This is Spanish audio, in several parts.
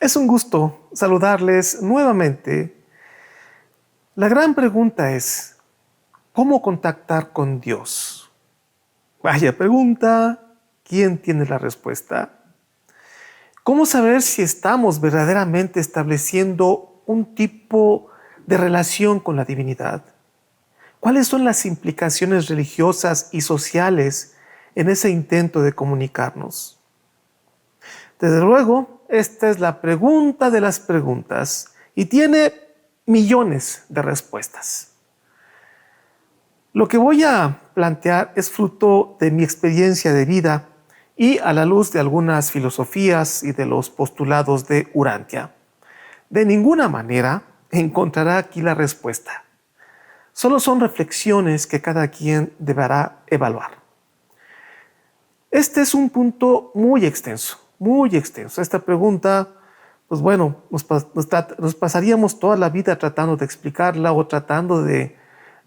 Es un gusto saludarles nuevamente. La gran pregunta es, ¿cómo contactar con Dios? Vaya pregunta, ¿quién tiene la respuesta? ¿Cómo saber si estamos verdaderamente estableciendo un tipo de relación con la divinidad? ¿Cuáles son las implicaciones religiosas y sociales en ese intento de comunicarnos? Desde luego, esta es la pregunta de las preguntas y tiene millones de respuestas. Lo que voy a plantear es fruto de mi experiencia de vida y a la luz de algunas filosofías y de los postulados de Urantia. De ninguna manera encontrará aquí la respuesta. Solo son reflexiones que cada quien deberá evaluar. Este es un punto muy extenso, muy extenso. Esta pregunta, pues bueno, nos pasaríamos toda la vida tratando de explicarla o tratando de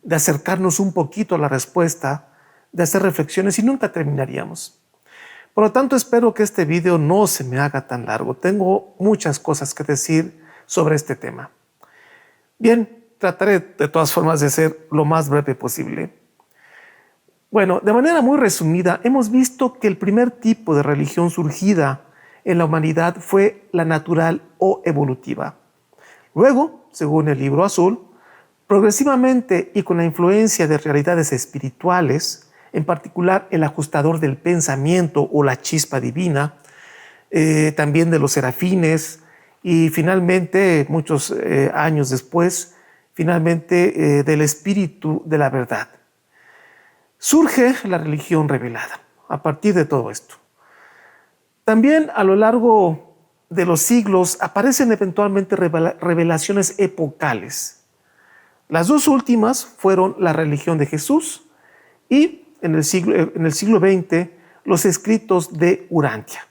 acercarnos un poquito a la respuesta, de hacer reflexiones y nunca terminaríamos. Por lo tanto, espero que este video no se me haga tan largo. Tengo muchas cosas que decir sobre este tema. Bien, trataré de todas formas de ser lo más breve posible. Bueno, de manera muy resumida, hemos visto que el primer tipo de religión surgida en la humanidad fue la natural o evolutiva. Luego, según el Libro Azul, progresivamente y con la influencia de realidades espirituales, en particular el ajustador del pensamiento o la chispa divina, también de los serafines y finalmente, muchos años después, finalmente del espíritu de la verdad. Surge la religión revelada a partir de todo esto. También a lo largo de los siglos aparecen eventualmente revelaciones epocales. Las dos últimas fueron la religión de Jesús y en el siglo XX los escritos de Urantia.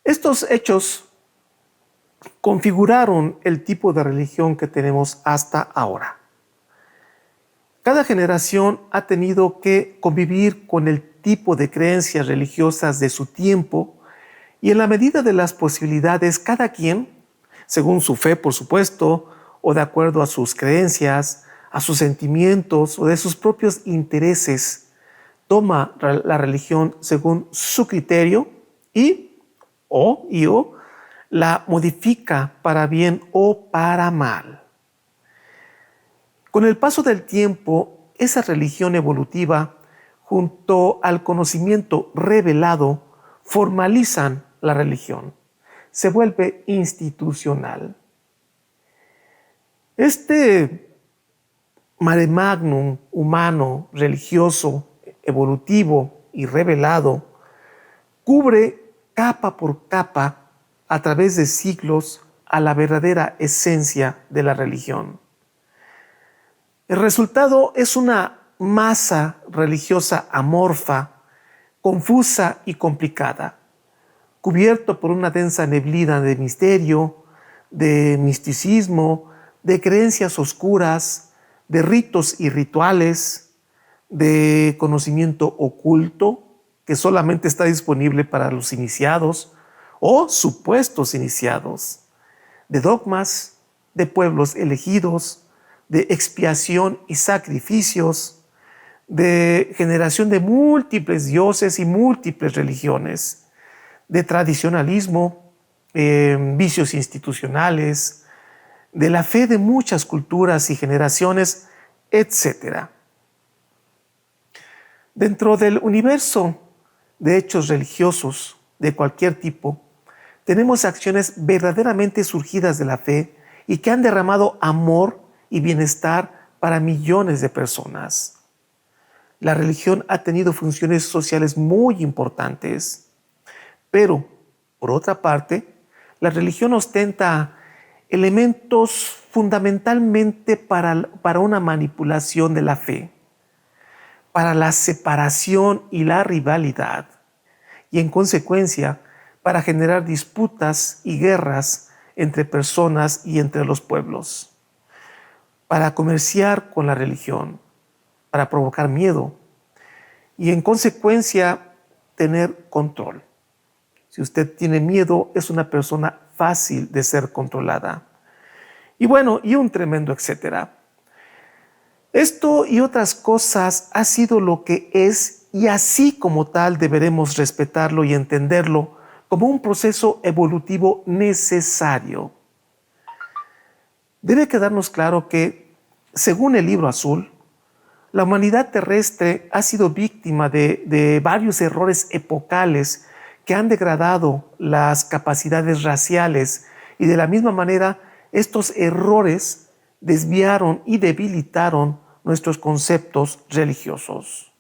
Estos hechos configuraron el tipo de religión que tenemos hasta ahora. Cada generación ha tenido que convivir con el tipo de creencias religiosas de su tiempo y en la medida de las posibilidades, cada quien, según su fe, por supuesto, o de acuerdo a sus creencias, a sus sentimientos o de sus propios intereses, toma la religión según su criterio y o la modifica para bien o para mal. Con el paso del tiempo, esa religión evolutiva, junto al conocimiento revelado, formalizan la religión. Se vuelve institucional. Este mare magnum humano, religioso, evolutivo y revelado, cubre capa por capa, a través de siglos, a la verdadera esencia de la religión. El resultado es una masa religiosa amorfa, confusa y complicada, cubierto por una densa neblina de misterio, de misticismo, de creencias oscuras, de ritos y rituales, de conocimiento oculto que solamente está disponible para los iniciados o supuestos iniciados, de dogmas, de pueblos elegidos, de expiación y sacrificios, de generación de múltiples dioses y múltiples religiones, de tradicionalismo, vicios institucionales, de la fe de muchas culturas y generaciones, etc. Dentro del universo de hechos religiosos de cualquier tipo, tenemos acciones verdaderamente surgidas de la fe y que han derramado amor y bienestar para millones de personas. La religión ha tenido funciones sociales muy importantes, pero, por otra parte, la religión ostenta elementos fundamentalmente para una manipulación de la fe, para la separación y la rivalidad, y en consecuencia, para generar disputas y guerras entre personas y entre los pueblos, para comerciar con la religión, para provocar miedo y en consecuencia tener control. Si usted tiene miedo, es una persona fácil de ser controlada. Y bueno, y un tremendo etcétera. Esto y otras cosas ha sido lo que es, y así como tal deberemos respetarlo y entenderlo como un proceso evolutivo necesario. Debe quedarnos claro que, según el Libro Azul, la humanidad terrestre ha sido víctima de varios errores epocales que han degradado las capacidades raciales, y de la misma manera estos errores desviaron y debilitaron nuestros conceptos religiosos.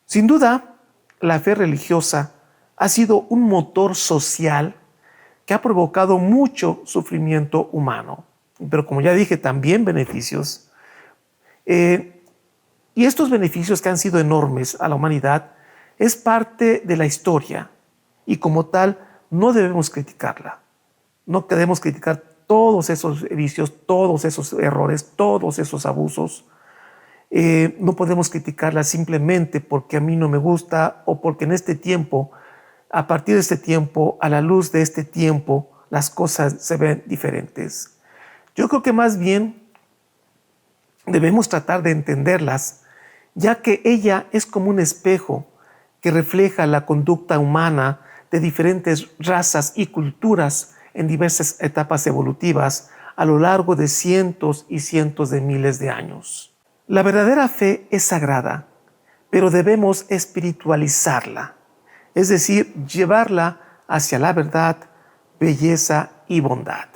Sin duda, la fe religiosa ha sido un motor social que ha provocado mucho sufrimiento humano, pero como ya dije, también beneficios. Y estos beneficios, que han sido enormes a la humanidad, es parte de la historia, y como tal no debemos criticarla. No debemos criticar todos esos vicios, todos esos errores, todos esos abusos. No podemos criticarla simplemente porque a mí no me gusta, o porque en este tiempo, a partir de este tiempo, a la luz de este tiempo, las cosas se ven diferentes. Yo creo que más bien debemos tratar de entenderlas, ya que ella es como un espejo que refleja la conducta humana de diferentes razas y culturas en diversas etapas evolutivas a lo largo de cientos y cientos de miles de años. La verdadera fe es sagrada, pero debemos espiritualizarla, es decir, llevarla hacia la verdad, belleza y bondad.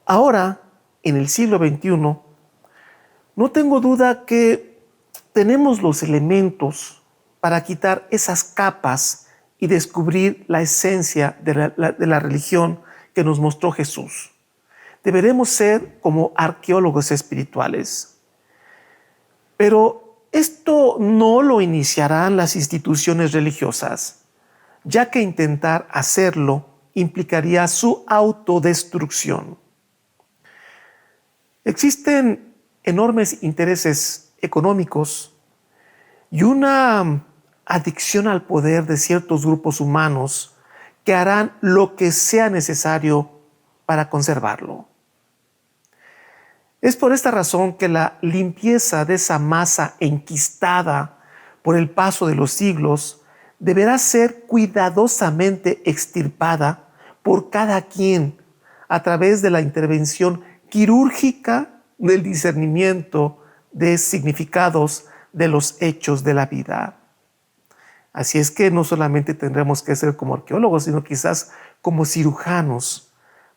Ahora, en el siglo XXI, no tengo duda que tenemos los elementos para quitar esas capas y descubrir la esencia de la religión que nos mostró Jesús. Deberemos ser como arqueólogos espirituales. Pero esto no lo iniciarán las instituciones religiosas, ya que intentar hacerlo implicaría su autodestrucción. Existen enormes intereses económicos y una adicción al poder de ciertos grupos humanos que harán lo que sea necesario para conservarlo. Es por esta razón que la limpieza de esa masa enquistada por el paso de los siglos deberá ser cuidadosamente extirpada por cada quien a través de la intervención quirúrgica del discernimiento de significados de los hechos de la vida. Así es que no solamente tendremos que ser como arqueólogos, sino quizás como cirujanos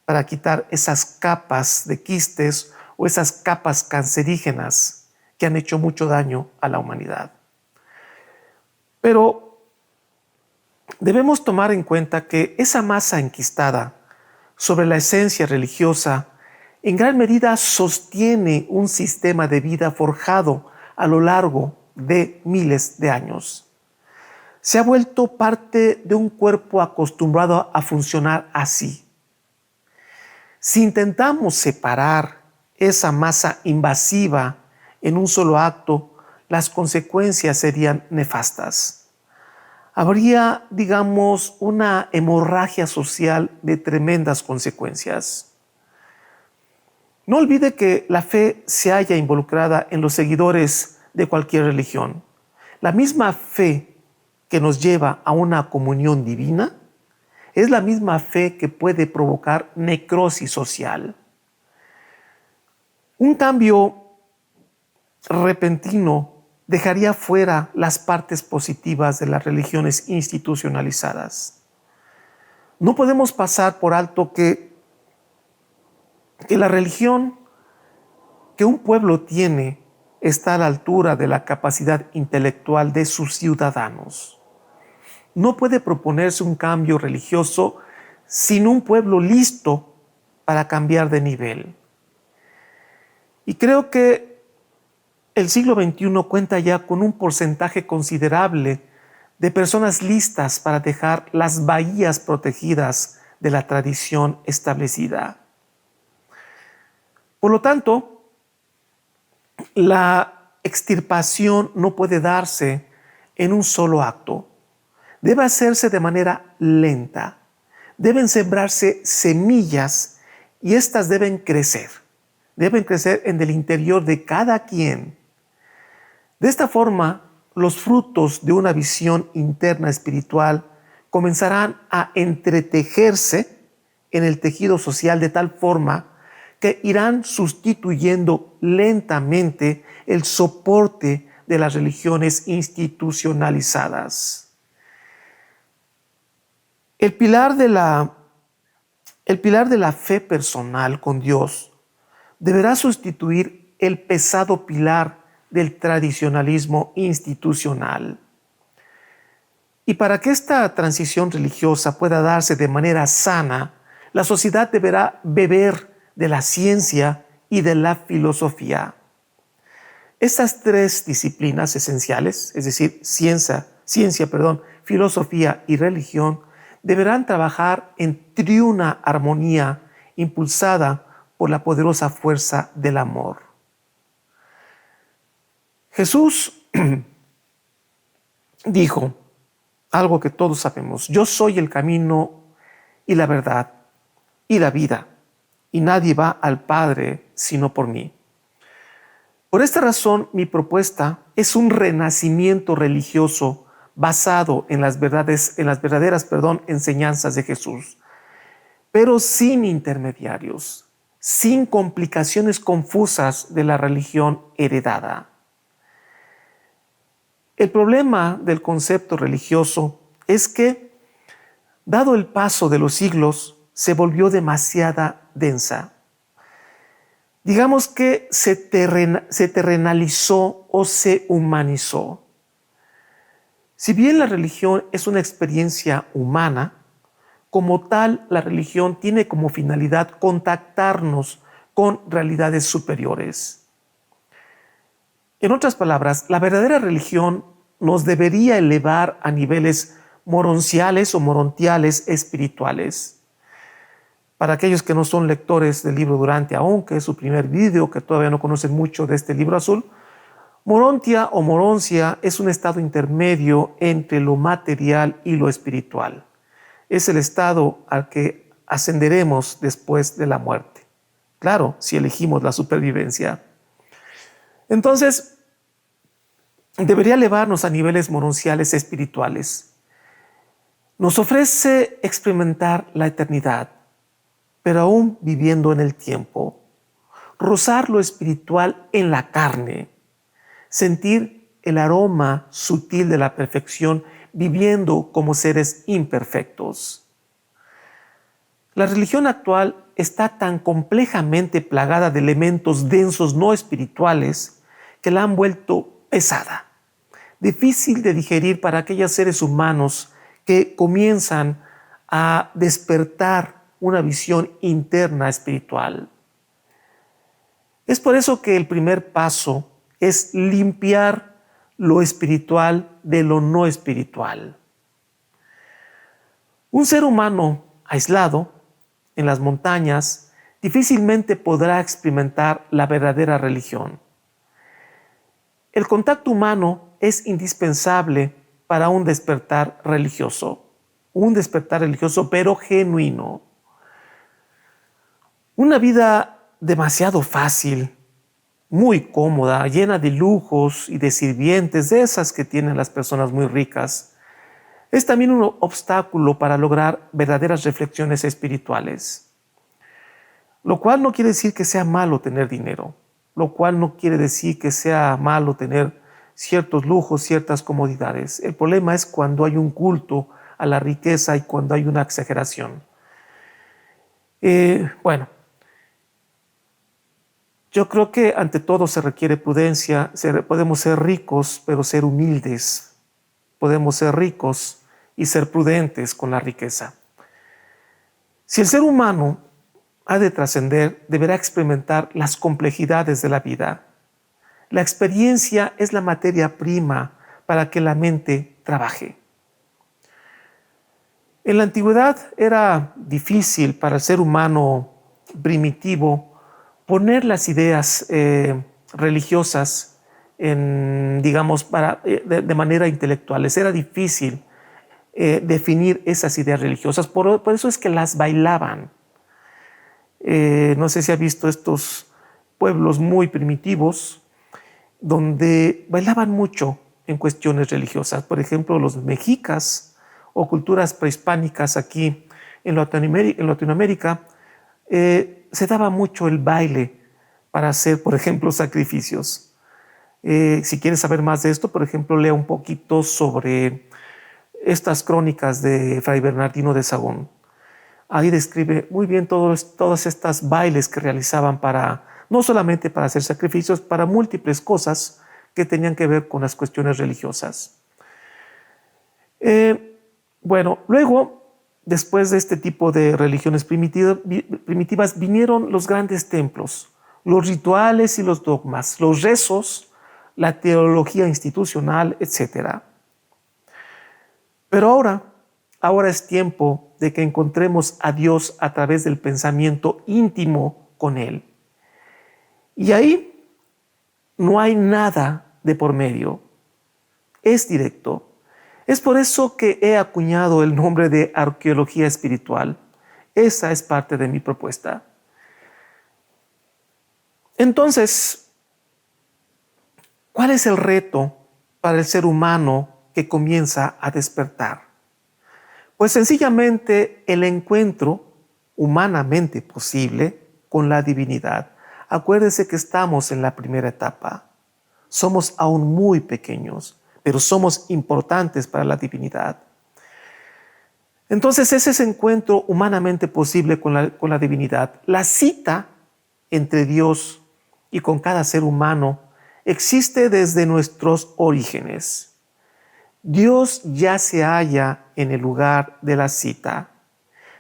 para quitar esas capas de quistes o esas capas cancerígenas que han hecho mucho daño a la humanidad. Pero debemos tomar en cuenta que esa masa enquistada sobre la esencia religiosa en gran medida sostiene un sistema de vida forjado a lo largo de miles de años. Se ha vuelto parte de un cuerpo acostumbrado a funcionar así. Si intentamos separar esa masa invasiva en un solo acto, las consecuencias serían nefastas. Habría, digamos, una hemorragia social de tremendas consecuencias. No olvide que la fe se halla involucrada en los seguidores de cualquier religión. La misma fe que nos lleva a una comunión divina es la misma fe que puede provocar necrosis social. Un cambio repentino dejaría fuera las partes positivas de las religiones institucionalizadas. No podemos pasar por alto que la religión que un pueblo tiene está a la altura de la capacidad intelectual de sus ciudadanos. No puede proponerse un cambio religioso sin un pueblo listo para cambiar de nivel. Y creo que el siglo XXI cuenta ya con un porcentaje considerable de personas listas para dejar las bahías protegidas de la tradición establecida. Por lo tanto, la extirpación no puede darse en un solo acto. debe hacerse de manera lenta. Deben sembrarse semillas y éstas deben crecer. Deben crecer en el interior de cada quien. De esta forma, los frutos de una visión interna espiritual comenzarán a entretejerse en el tejido social de tal forma que irán sustituyendo lentamente el soporte de las religiones institucionalizadas. El pilar de la fe personal con Dios deberá sustituir el pesado pilar del tradicionalismo institucional. Y para que esta transición religiosa pueda darse de manera sana, la sociedad deberá beber de la ciencia y de la filosofía. Estas tres disciplinas esenciales, es decir, ciencia, filosofía y religión, deberán trabajar en triuna armonía impulsada por la poderosa fuerza del amor. Jesús dijo algo que todos sabemos: yo soy el camino y la verdad y la vida, y nadie va al Padre sino por mí. Por esta razón, mi propuesta es un renacimiento religioso basado en las verdaderas enseñanzas de Jesús, pero sin intermediarios, sin complicaciones confusas de la religión heredada. El problema del concepto religioso es que, dado el paso de los siglos, se volvió demasiado densa. Digamos que se terrenalizó o se humanizó. Si bien la religión es una experiencia humana, como tal, la religión tiene como finalidad contactarnos con realidades superiores. En otras palabras, la verdadera religión nos debería elevar a niveles moronciales o morontiales espirituales. Para aquellos que no son lectores del libro Durante Aún, que es su primer video, que todavía no conocen mucho de este libro azul, morontia o moroncia es un estado intermedio entre lo material y lo espiritual. Es el estado al que ascenderemos después de la muerte. Claro, si elegimos la supervivencia. Entonces, debería elevarnos a niveles moronciales espirituales. Nos ofrece experimentar la eternidad, pero aún viviendo en el tiempo. Rozar lo espiritual en la carne. Sentir el aroma sutil de la perfección viviendo como seres imperfectos. La religión actual está tan complejamente plagada de elementos densos no espirituales que la han vuelto pesada, difícil de digerir para aquellos seres humanos que comienzan a despertar una visión interna espiritual. Es por eso que el primer paso es limpiar lo espiritual de lo no espiritual. Un ser humano aislado en las montañas difícilmente podrá experimentar la verdadera religión. El contacto humano es indispensable para un despertar religioso pero genuino. Una vida demasiado fácil, muy cómoda, llena de lujos y de sirvientes, de esas que tienen las personas muy ricas, es también un obstáculo para lograr verdaderas reflexiones espirituales. Lo cual no quiere decir que sea malo tener dinero, lo cual no quiere decir que sea malo tener ciertos lujos, ciertas comodidades. El problema es cuando hay un culto a la riqueza y cuando hay una exageración. Yo creo que ante todo se requiere prudencia. Podemos ser ricos, pero ser humildes. Podemos ser ricos y ser prudentes con la riqueza. Si el ser humano ha de trascender, deberá experimentar las complejidades de la vida. La experiencia es la materia prima para que la mente trabaje. En la antigüedad era difícil para el ser humano primitivo poner las ideas religiosas de manera intelectual. Era difícil definir esas ideas religiosas. Por eso es que las bailaban. No sé si ha visto estos pueblos muy primitivos donde bailaban mucho en cuestiones religiosas. Por ejemplo, los mexicas o culturas prehispánicas aquí en Latinoamérica, se daba mucho el baile para hacer, por ejemplo, sacrificios. Si quieres saber más de esto, por ejemplo, lea un poquito sobre estas crónicas de Fray Bernardino de Sahagún. Ahí describe muy bien todas estas bailes que realizaban no solamente para hacer sacrificios, para múltiples cosas que tenían que ver con las cuestiones religiosas. Bueno, luego, después de este tipo de religiones primitivas, vinieron los grandes templos, los rituales y los dogmas, los rezos, la teología institucional, etc. Pero ahora es tiempo de que encontremos a Dios a través del pensamiento íntimo con Él. Y ahí no hay nada de por medio. Es directo. Es por eso que he acuñado el nombre de arqueología espiritual. Esa es parte de mi propuesta. Entonces, ¿cuál es el reto para el ser humano que comienza a despertar? Pues sencillamente el encuentro humanamente posible con la divinidad. Acuérdense que estamos en la primera etapa. Somos aún muy pequeños, pero somos importantes para la divinidad. Entonces ese encuentro humanamente posible con la divinidad, la cita entre Dios y con cada ser humano, existe desde nuestros orígenes. Dios ya se halla en el lugar de la cita.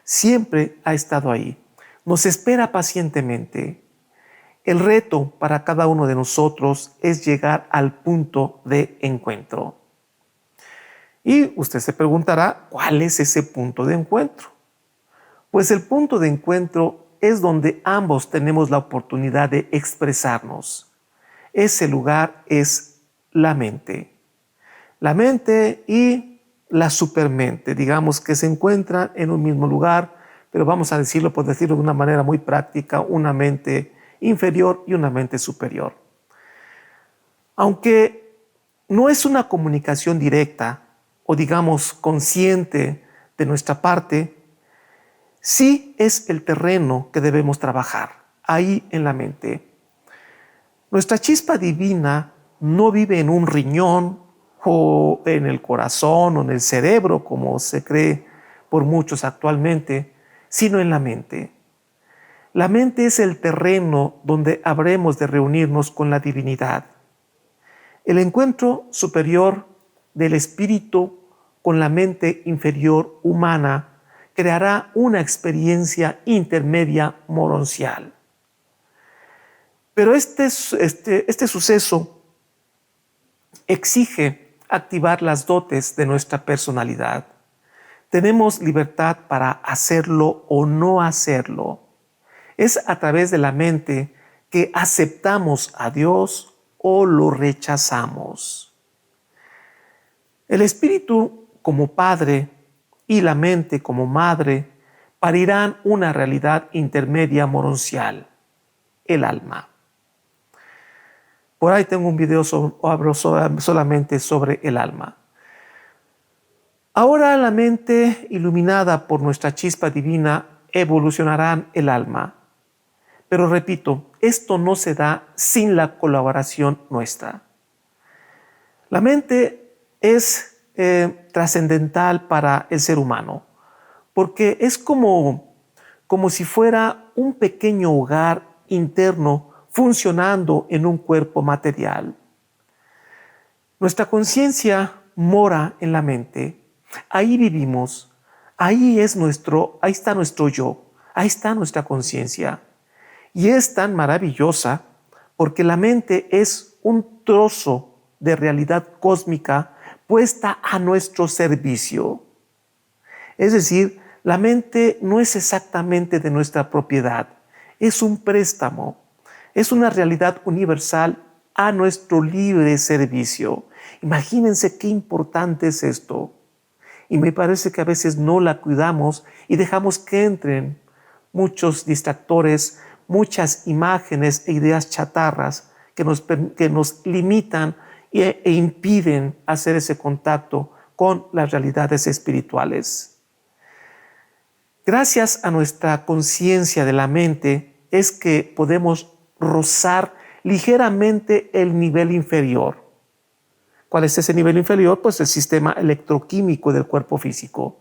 Siempre ha estado ahí. Nos espera pacientemente. El reto para cada uno de nosotros es llegar al punto de encuentro. Y usted se preguntará, ¿cuál es ese punto de encuentro? Pues el punto de encuentro es donde ambos tenemos la oportunidad de expresarnos. Ese lugar es la mente. La mente y la supermente, digamos que se encuentran en un mismo lugar, pero vamos a decirlo, por decirlo de una manera muy práctica, una mente inferior y una mente superior. Aunque no es una comunicación directa o digamos consciente de nuestra parte, sí es el terreno que debemos trabajar, ahí en la mente. Nuestra chispa divina no vive en un riñón o en el corazón o en el cerebro, como se cree por muchos actualmente, sino en la mente. La mente es el terreno donde habremos de reunirnos con la divinidad. El encuentro superior del espíritu con la mente inferior humana creará una experiencia intermedia moroncial. Pero este suceso exige activar las dotes de nuestra personalidad. Tenemos libertad para hacerlo o no hacerlo. Es a través de la mente que aceptamos a Dios o lo rechazamos. El espíritu como padre y la mente como madre parirán una realidad intermedia moroncial, el alma. Por ahí tengo un video hablo solamente sobre el alma. Ahora la mente iluminada por nuestra chispa divina evolucionará el alma. Pero repito, esto no se da sin la colaboración nuestra. La mente es trascendental para el ser humano, porque es como si fuera un pequeño hogar interno funcionando en un cuerpo material. Nuestra conciencia mora en la mente. Ahí vivimos, ahí está nuestro yo, ahí está nuestra conciencia. Y es tan maravillosa porque la mente es un trozo de realidad cósmica puesta a nuestro servicio. Es decir, la mente no es exactamente de nuestra propiedad, es un préstamo, es una realidad universal a nuestro libre servicio. Imagínense qué importante es esto. Y me parece que a veces no la cuidamos y dejamos que entren muchos distractores, muchas imágenes e ideas chatarras que nos limitan e impiden hacer ese contacto con las realidades espirituales. Gracias a nuestra conciencia de la mente es que podemos rozar ligeramente el nivel inferior. ¿Cuál es ese nivel inferior? Pues el sistema electroquímico del cuerpo físico.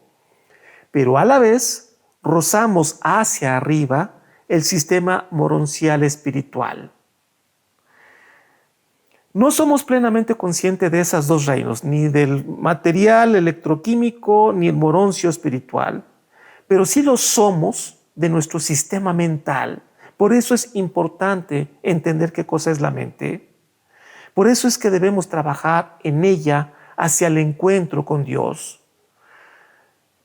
Pero a la vez rozamos hacia arriba el sistema moroncial espiritual. No somos plenamente conscientes de esos dos reinos, ni del material electroquímico ni el moroncio espiritual, pero sí lo somos de nuestro sistema mental. Por eso es importante entender qué cosa es la mente. Por eso es que debemos trabajar en ella hacia el encuentro con Dios.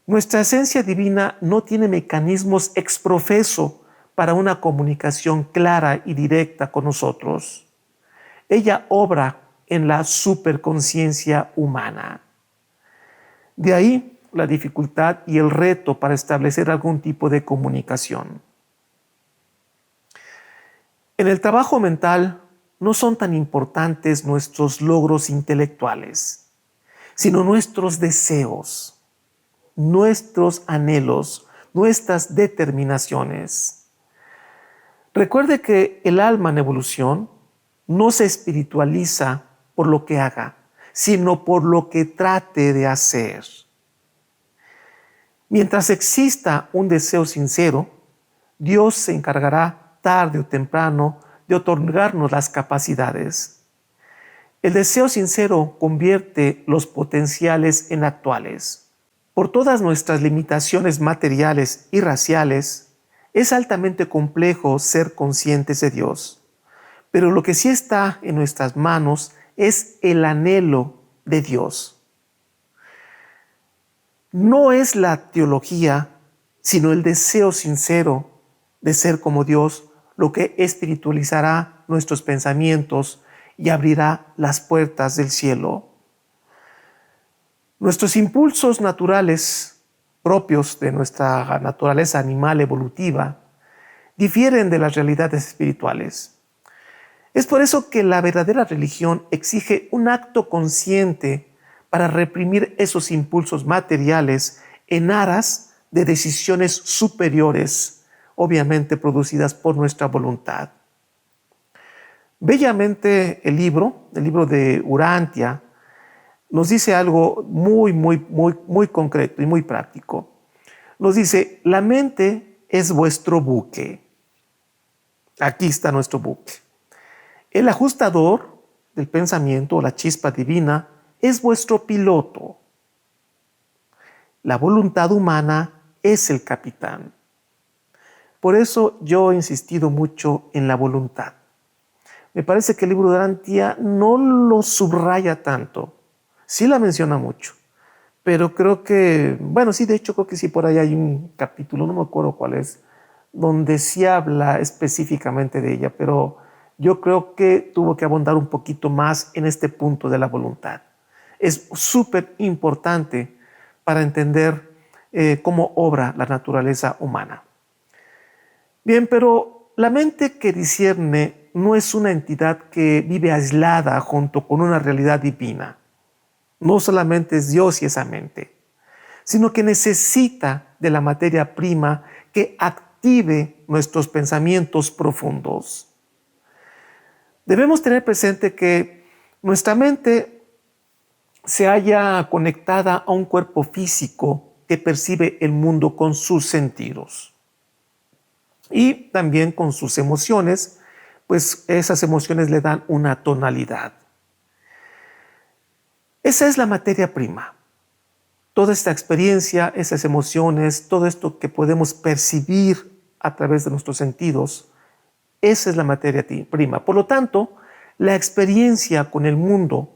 Nuestra esencia divina no tiene mecanismos ex profeso para una comunicación clara y directa con nosotros. Ella obra en la superconciencia humana. De ahí la dificultad y el reto para establecer algún tipo de comunicación. En el trabajo mental no son tan importantes nuestros logros intelectuales, sino nuestros deseos, nuestros anhelos, nuestras determinaciones. Recuerde que el alma en evolución no se espiritualiza por lo que haga, sino por lo que trate de hacer. Mientras exista un deseo sincero, Dios se encargará tarde o temprano de otorgarnos las capacidades. El deseo sincero convierte los potenciales en actuales. Por todas nuestras limitaciones materiales y raciales, es altamente complejo ser conscientes de Dios. Pero lo que sí está en nuestras manos es el anhelo de Dios. No es la teología, sino el deseo sincero de ser como Dios lo que espiritualizará nuestros pensamientos y abrirá las puertas del cielo. Nuestros impulsos naturales, propios de nuestra naturaleza animal evolutiva, difieren de las realidades espirituales. Es por eso que la verdadera religión exige un acto consciente para reprimir esos impulsos materiales en aras de decisiones superiores, obviamente producidas por nuestra voluntad. Bellamente el libro de Urantia, nos dice algo muy concreto y muy práctico. Nos dice, la mente es vuestro buque. Aquí está nuestro buque. El ajustador del pensamiento, la chispa divina, es vuestro piloto. La voluntad humana es el capitán. Por eso yo he insistido mucho en la voluntad. Me parece que el libro de Urantia no lo subraya tanto. Sí la menciona mucho, pero creo que, de hecho creo que sí, por ahí hay un capítulo, no me acuerdo cuál es, donde sí habla específicamente de ella, pero yo creo que tuvo que abundar un poquito más en este punto de la voluntad. Es súper importante para entender cómo obra la naturaleza humana. Bien, pero la mente que discierne no es una entidad que vive aislada junto con una realidad divina. No solamente es Dios y esa mente, sino que necesita de la materia prima que active nuestros pensamientos profundos. Debemos tener presente que nuestra mente se halla conectada a un cuerpo físico que percibe el mundo con sus sentidos y también con sus emociones, pues esas emociones le dan una tonalidad. Esa es la materia prima. Toda esta experiencia, esas emociones, todo esto que podemos percibir a través de nuestros sentidos, esa es la materia prima. Por lo tanto, la experiencia con el mundo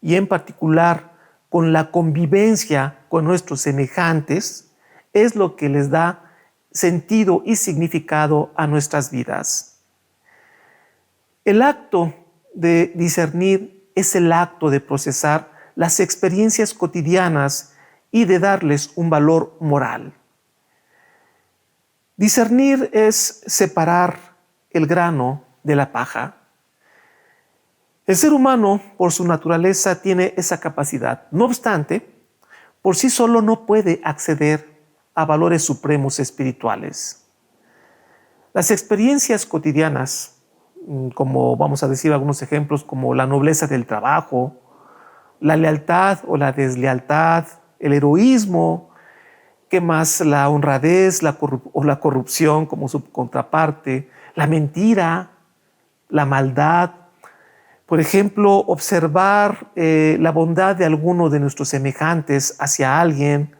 y en particular con la convivencia con nuestros semejantes es lo que les da sentido y significado a nuestras vidas. El acto de discernir es el acto de procesar las experiencias cotidianas y de darles un valor moral. Discernir es separar el grano de la paja. El ser humano, por su naturaleza, tiene esa capacidad. No obstante, por sí solo no puede acceder a valores supremos espirituales. Las experiencias cotidianas, como vamos a decir algunos ejemplos, como la nobleza del trabajo, la lealtad o la deslealtad, el heroísmo, ¿qué más? La honradez o la corrupción como su contraparte, la mentira, la maldad. Por ejemplo, observar la bondad de alguno de nuestros semejantes hacia alguien,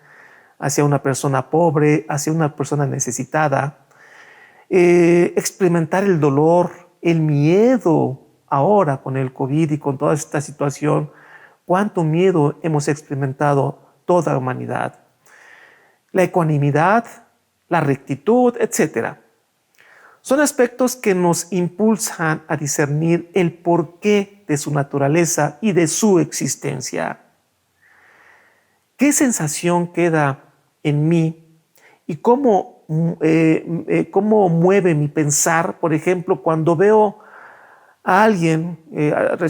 hacia una persona pobre, hacia una persona necesitada. Experimentar el dolor, el miedo ahora con el COVID y con toda esta situación. Cuánto miedo hemos experimentado toda la humanidad. La ecuanimidad, la rectitud, etc. Son aspectos que nos impulsan a discernir el porqué de su naturaleza y de su existencia. ¿Qué sensación queda en mí y cómo mueve mi pensar? Por ejemplo, cuando veo a alguien,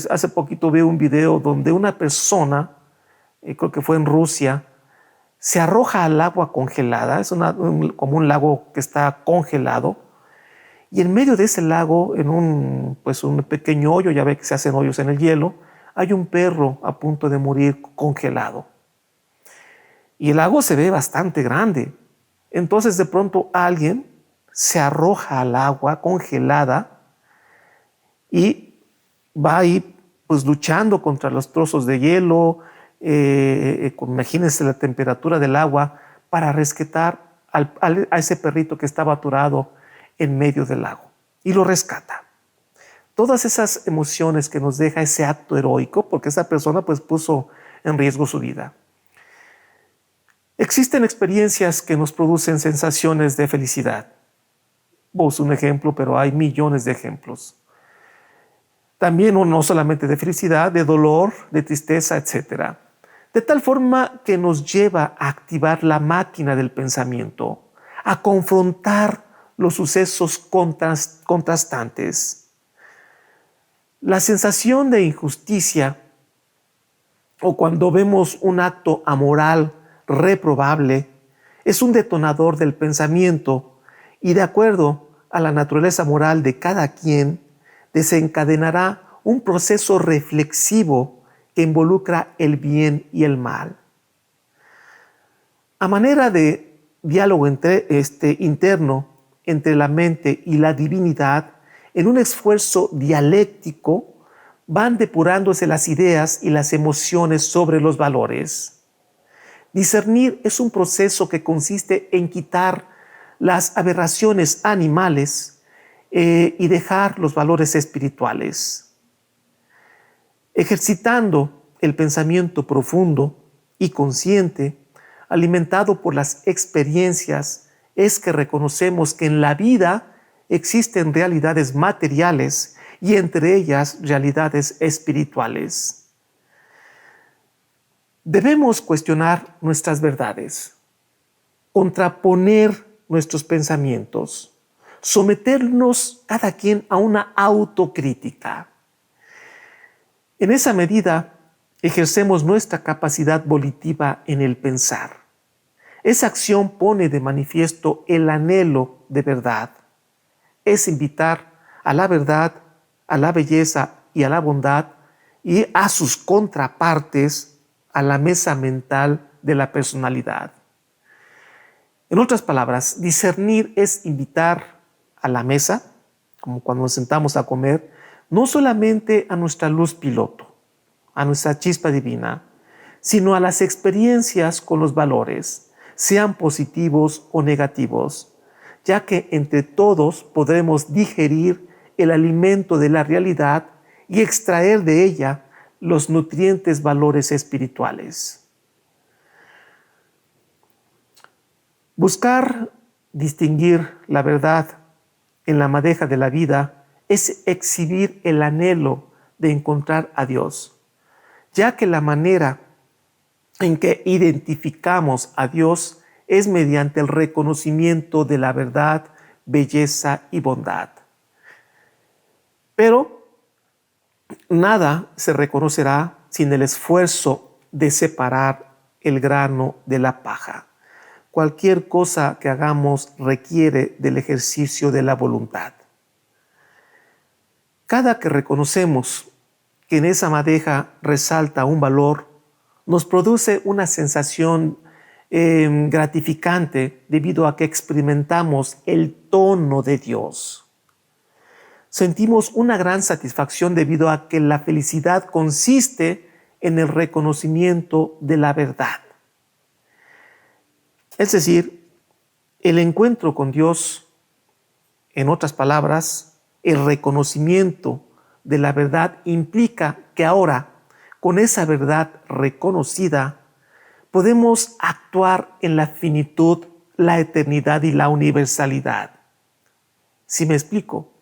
hace poquito vi un video donde una persona, creo que fue en Rusia, se arroja al agua congelada, es como un lago que está congelado, y en medio de ese lago, en un pequeño hoyo, ya ve que se hacen hoyos en el hielo, hay un perro a punto de morir congelado. Y el lago se ve bastante grande. Entonces de pronto alguien se arroja al agua congelada y va ahí luchando contra los trozos de hielo. Imagínense la temperatura del agua para rescatar a ese perrito que estaba atorado en medio del lago, y lo rescata. Todas esas emociones que nos deja ese acto heroico, porque esa persona puso en riesgo su vida. Existen experiencias que nos producen sensaciones de felicidad. Vos un ejemplo, pero hay millones de ejemplos. También no solamente de felicidad, de dolor, de tristeza, etc. De tal forma que nos lleva a activar la máquina del pensamiento, a confrontar los sucesos contrastantes. La sensación de injusticia o cuando vemos un acto amoral reprobable es un detonador del pensamiento y, de acuerdo a la naturaleza moral de cada quien, desencadenará un proceso reflexivo que involucra el bien y el mal. A manera de diálogo interno entre la mente y la divinidad, en un esfuerzo dialéctico, van depurándose las ideas y las emociones sobre los valores. Discernir es un proceso que consiste en quitar las aberraciones animales y dejar los valores espirituales. Ejercitando el pensamiento profundo y consciente, alimentado por las experiencias, es que reconocemos que en la vida existen realidades materiales y entre ellas realidades espirituales. Debemos cuestionar nuestras verdades, contraponer nuestros pensamientos, someternos cada quien a una autocrítica. En esa medida, ejercemos nuestra capacidad volitiva en el pensar. Esa acción pone de manifiesto el anhelo de verdad. Es invitar a la verdad, a la belleza y a la bondad y a sus contrapartes a la mesa mental de la personalidad. En otras palabras, discernir es invitar a la mesa, como cuando nos sentamos a comer, no solamente a nuestra luz piloto, a nuestra chispa divina, sino a las experiencias con los valores, sean positivos o negativos, ya que entre todos podremos digerir el alimento de la realidad y extraer de ella los nutrientes valores espirituales. Buscar distinguir la verdad en la madeja de la vida es exhibir el anhelo de encontrar a Dios, ya que la manera en que identificamos a Dios es mediante el reconocimiento de la verdad, belleza y bondad. Pero nada se reconocerá sin el esfuerzo de separar el grano de la paja. Cualquier cosa que hagamos requiere del ejercicio de la voluntad. Cada que reconocemos que en esa madeja resalta un valor, nos produce una sensación gratificante debido a que experimentamos el tono de Dios. Sentimos una gran satisfacción debido a que la felicidad consiste en el reconocimiento de la verdad. Es decir, el encuentro con Dios, en otras palabras, el reconocimiento de la verdad implica que ahora, con esa verdad reconocida, podemos actuar en la finitud, la eternidad y la universalidad. ¿Sí me explico?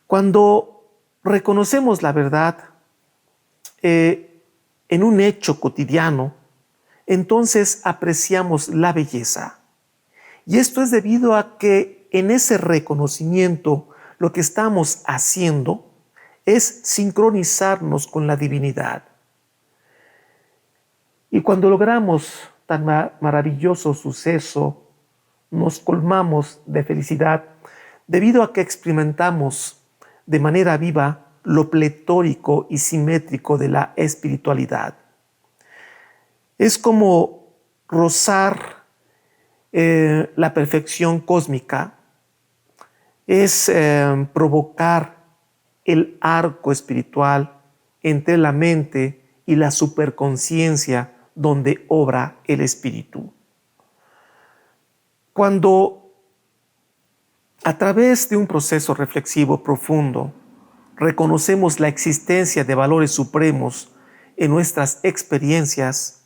Cuando reconocemos la verdad en un hecho cotidiano, entonces apreciamos la belleza. Y esto es debido a que en ese reconocimiento lo que estamos haciendo es sincronizarnos con la divinidad. Y cuando logramos tan maravilloso suceso, nos colmamos de felicidad debido a que experimentamos de manera viva lo pletórico y simétrico de la espiritualidad. Es como rozar la perfección cósmica, es provocar el arco espiritual entre la mente y la superconciencia donde obra el espíritu. Cuando a través de un proceso reflexivo profundo reconocemos la existencia de valores supremos en nuestras experiencias,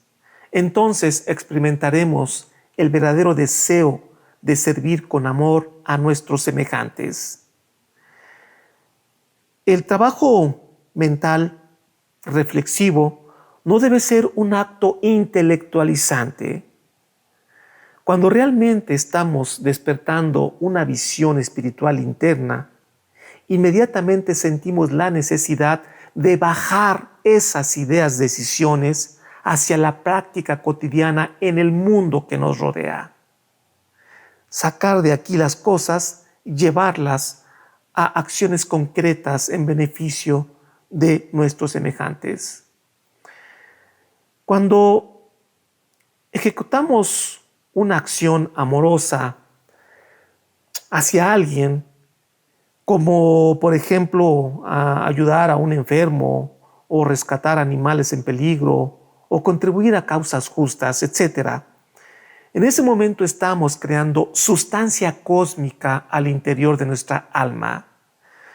entonces experimentaremos el verdadero deseo de servir con amor a nuestros semejantes. El trabajo mental reflexivo no debe ser un acto intelectualizante. Cuando realmente estamos despertando una visión espiritual interna, inmediatamente sentimos la necesidad de bajar esas ideas, decisiones hacia la práctica cotidiana en el mundo que nos rodea. Sacar de aquí las cosas, llevarlas a acciones concretas en beneficio de nuestros semejantes. Cuando ejecutamos una acción amorosa hacia alguien, como por ejemplo ayudar a un enfermo o rescatar animales en peligro o contribuir a causas justas, etc., en ese momento estamos creando sustancia cósmica al interior de nuestra alma,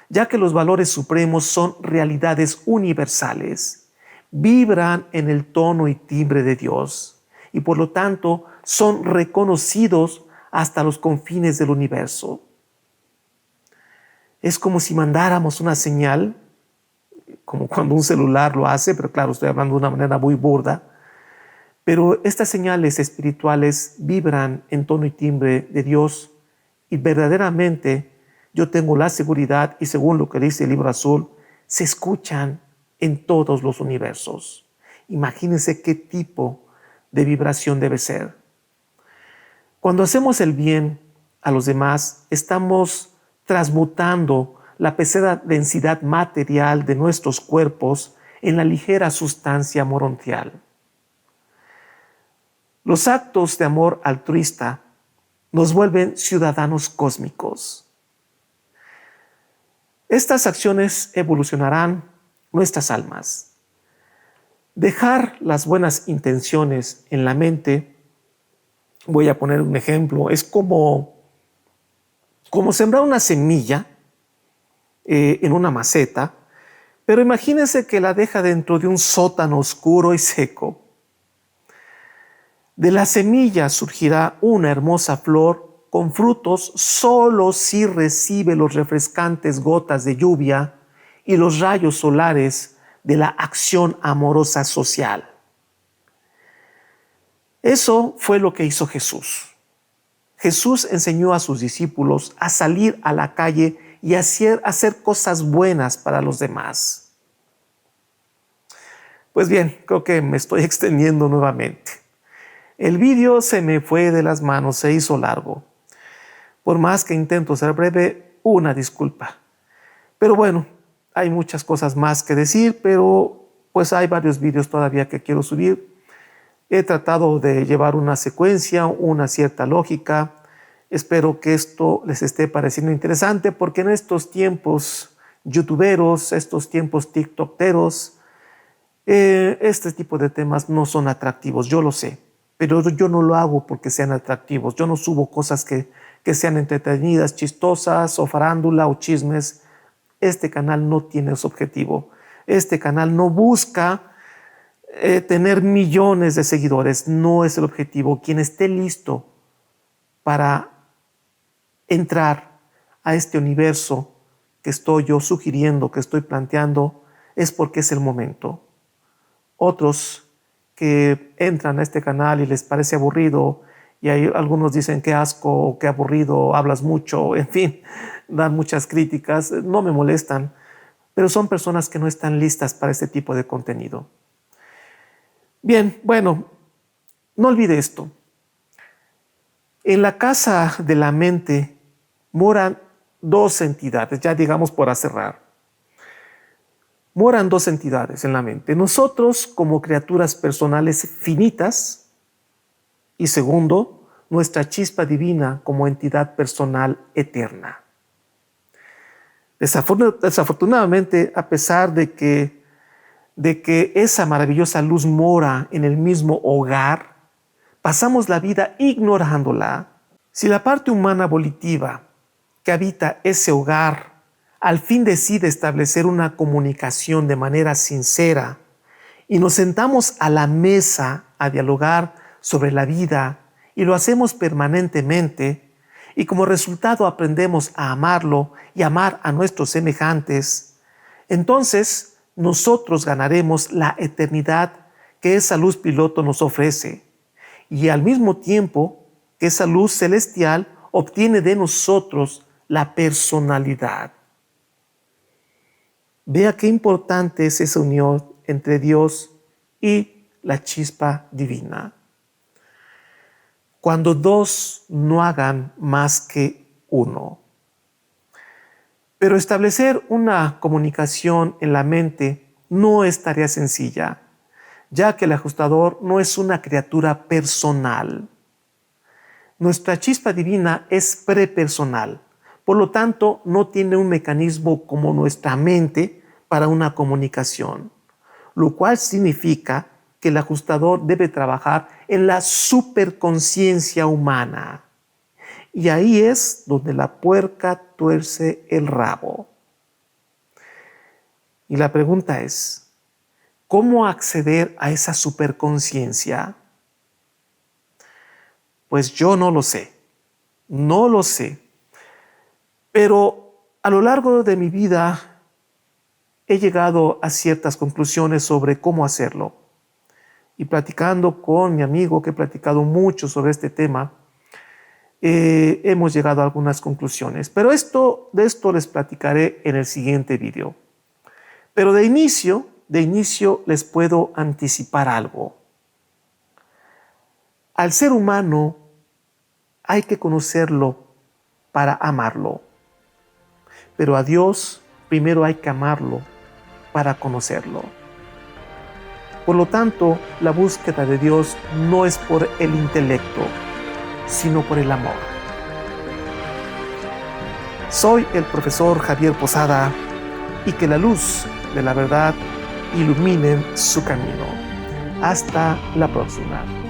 ya que los valores supremos son realidades universales, vibran en el tono y timbre de Dios y por lo tanto son reconocidos hasta los confines del universo. Es como si mandáramos una señal, como cuando un celular lo hace, pero claro, estoy hablando de una manera muy burda, pero estas señales espirituales vibran en tono y timbre de Dios y verdaderamente yo tengo la seguridad y según lo que dice el libro azul, se escuchan en todos los universos. Imagínense qué tipo de vibración debe ser. Cuando hacemos el bien a los demás, estamos transmutando la pesada densidad material de nuestros cuerpos en la ligera sustancia morontial. Los actos de amor altruista nos vuelven ciudadanos cósmicos. Estas acciones evolucionarán nuestras almas. Dejar las buenas intenciones en la mente, voy a poner un ejemplo, es como sembrar una semilla en una maceta, pero imagínense que la deja dentro de un sótano oscuro y seco. De la semilla surgirá una hermosa flor con frutos solo si recibe los refrescantes gotas de lluvia y los rayos solares de la acción amorosa social. Eso fue lo que hizo Jesús. Jesús enseñó a sus discípulos a salir a la calle y hacer cosas buenas para los demás. Pues bien, creo que me estoy extendiendo nuevamente. El vídeo se me fue de las manos, se hizo largo. Por más que intento ser breve, una disculpa. Pero bueno, hay muchas cosas más que decir, pero pues hay varios vídeos todavía que quiero subir. He tratado de llevar una secuencia, una cierta lógica. Espero que esto les esté pareciendo interesante, porque en estos tiempos youtuberos, estos tiempos tiktokeros, este tipo de temas no son atractivos, yo lo sé, pero yo no lo hago porque sean atractivos. Yo no subo cosas que sean entretenidas, chistosas o farándula o chismes. Este canal no tiene ese objetivo. Este canal no busca tener millones de seguidores, no es el objetivo. Quien esté listo para entrar a este universo que estoy yo sugiriendo, que estoy planteando, es porque es el momento. Otros que entran a este canal y les parece aburrido, y hay algunos dicen qué asco, qué aburrido, hablas mucho, en fin, dan muchas críticas, no me molestan, pero son personas que no están listas para este tipo de contenido. Bien, bueno, no olvide esto. En la casa de la mente moran dos entidades, ya digamos para cerrar. Moran dos entidades en la mente. Nosotros como criaturas personales finitas y segundo, nuestra chispa divina como entidad personal eterna. Desafortunadamente, a pesar de que esa maravillosa luz mora en el mismo hogar, pasamos la vida ignorándola. Si la parte humana volitiva que habita ese hogar al fin decide establecer una comunicación de manera sincera y nos sentamos a la mesa a dialogar sobre la vida y lo hacemos permanentemente y como resultado aprendemos a amarlo y amar a nuestros semejantes, entonces nosotros ganaremos la eternidad que esa luz piloto nos ofrece y al mismo tiempo que esa luz celestial obtiene de nosotros la personalidad. Vea qué importante es esa unión entre Dios y la chispa divina. Cuando dos no hagan más que uno. Pero establecer una comunicación en la mente no es tarea sencilla, ya que el ajustador no es una criatura personal. Nuestra chispa divina es prepersonal. Por lo tanto, no tiene un mecanismo como nuestra mente para una comunicación, lo cual significa que el ajustador debe trabajar en la superconciencia humana. Y ahí es donde la puerca tuerce el rabo. Y la pregunta es, ¿cómo acceder a esa superconciencia? Pues yo no lo sé, no lo sé. Pero a lo largo de mi vida he llegado a ciertas conclusiones sobre cómo hacerlo. Y platicando con mi amigo, que he platicado mucho sobre este tema, hemos llegado a algunas conclusiones. Pero de esto les platicaré en el siguiente video. Pero de inicio les puedo anticipar algo. Al ser humano hay que conocerlo para amarlo. Pero a Dios primero hay que amarlo para conocerlo. Por lo tanto, la búsqueda de Dios no es por el intelecto, sino por el amor. Soy el profesor Javier Posada y que la luz de la verdad ilumine su camino. Hasta la próxima.